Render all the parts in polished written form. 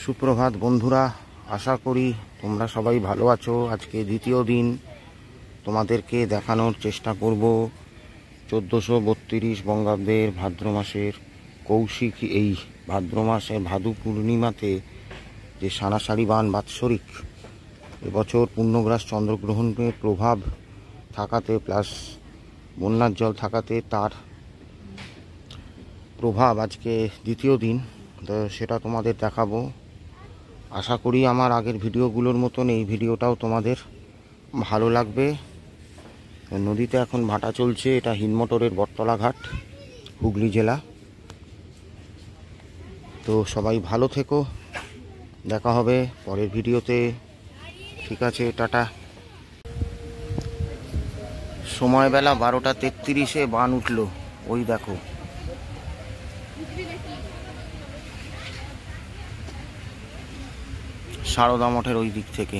সুপ্রভাত বন্ধুরা, আশা করি তোমরা সবাই ভালো আছো। আজকে দ্বিতীয় দিন তোমাদেরকে দেখানোর চেষ্টা করব 1432 বঙ্গাব্দের ভাদ্র মাসের কৌশিক, এই ভাদ্র মাসের ভাদু পূর্ণিমাতে যে সানাসারি বান বাৎসরিক এবছর পূর্ণগ্রাস চন্দ্রগ্রহণের প্রভাব থাকাতে প্লাস বন্যার জল থাকাতে তার প্রভাব আজকে দ্বিতীয় দিন, তো সেটা তোমাদের দেখাবো। আশা করি আমার আগের ভিডিওগুলোর মতন এই ভিডিওটাও তোমাদের ভালো লাগবে। নদীতে এখন ভাটা চলছে, এটা হিন্দমোটরের বটতলা ঘাট, হুগলি জেলা। তো সবাই ভালো থেকো, দেখা হবে পরের ভিডিওতে। ঠিক আছে, টাটা। সময়বেলা 12:33 বান উঠলো, ওই দেখো। সারদা মঠের ওই দিক থেকে।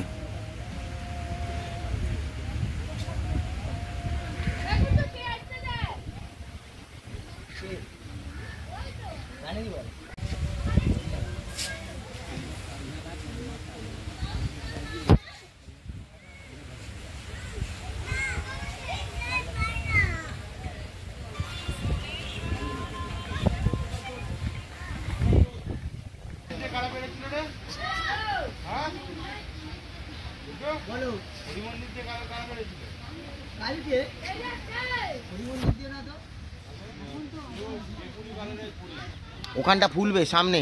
ওখানটা ফুলবে সামনে।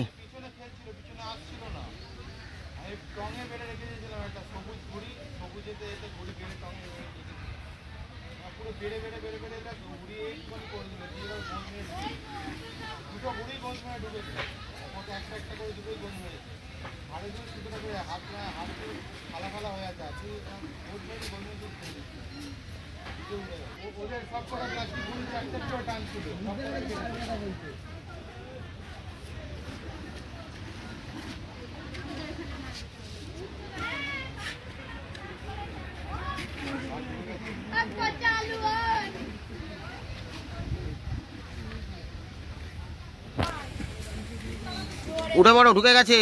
উঠে বড় ঢুকে গেছে।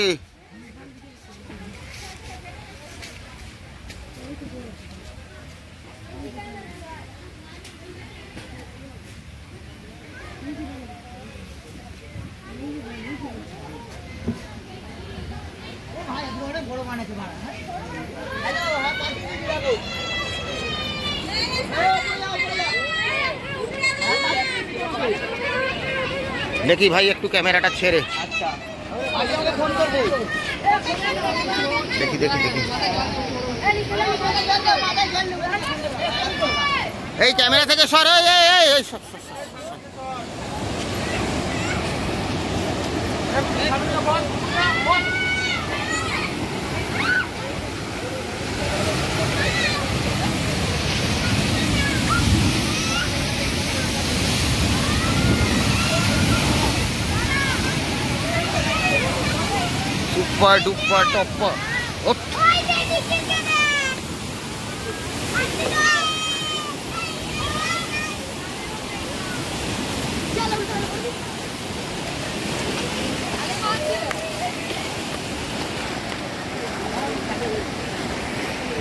দেখি ভাই একটু ক্যামেরাটা ছেড়ে। দেখি দেখি দেখি, এই ক্যামেরা থেকে সর। Super duper topper.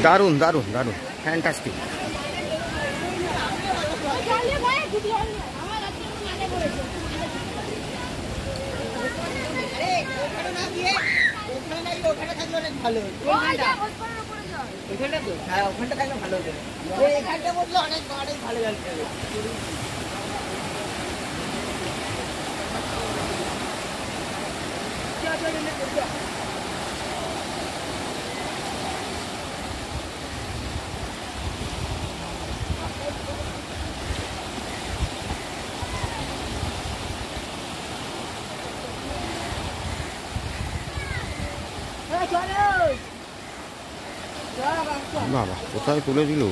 দারুণ দারুণ দারুণ, ফ্যান্টাস্টিক। বাবা, কোথায় তুলে দিল?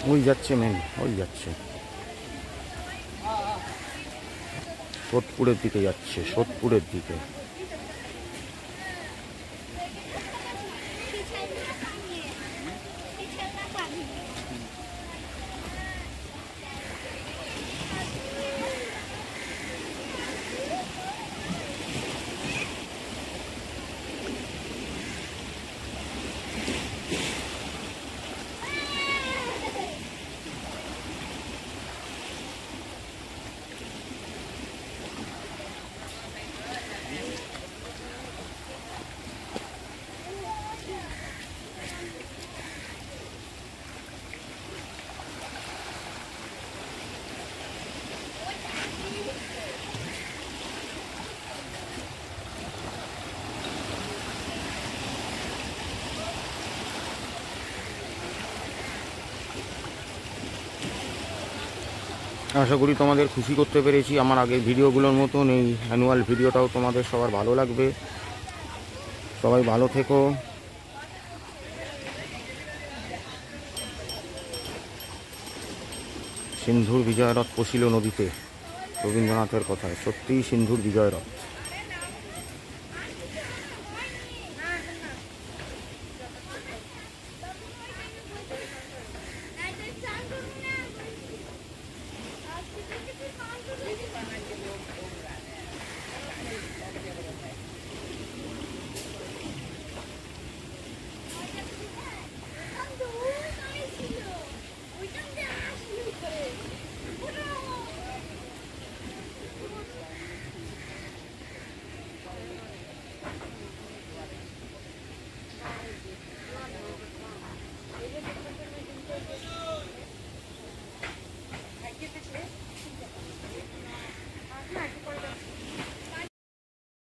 ওই যাচ্ছে মেন, ওই যাচ্ছে সোদপুরের দিকে, যাচ্ছে সোদপুরের দিকে। আশা করি তোমাদের খুশি করতে পেরেছি আমার আগের ভিডিওগুলোর মতন। এই অ্যানুয়াল ভিডিওটাও তোমাদের সবার ভালো লাগবে। সবাই ভালো থেকো। সিন্ধুর বিজয় রথ পশিল নদীতে, রবীন্দ্রনাথের কথায় সত্যিই সিন্ধুর বিজয় রথ।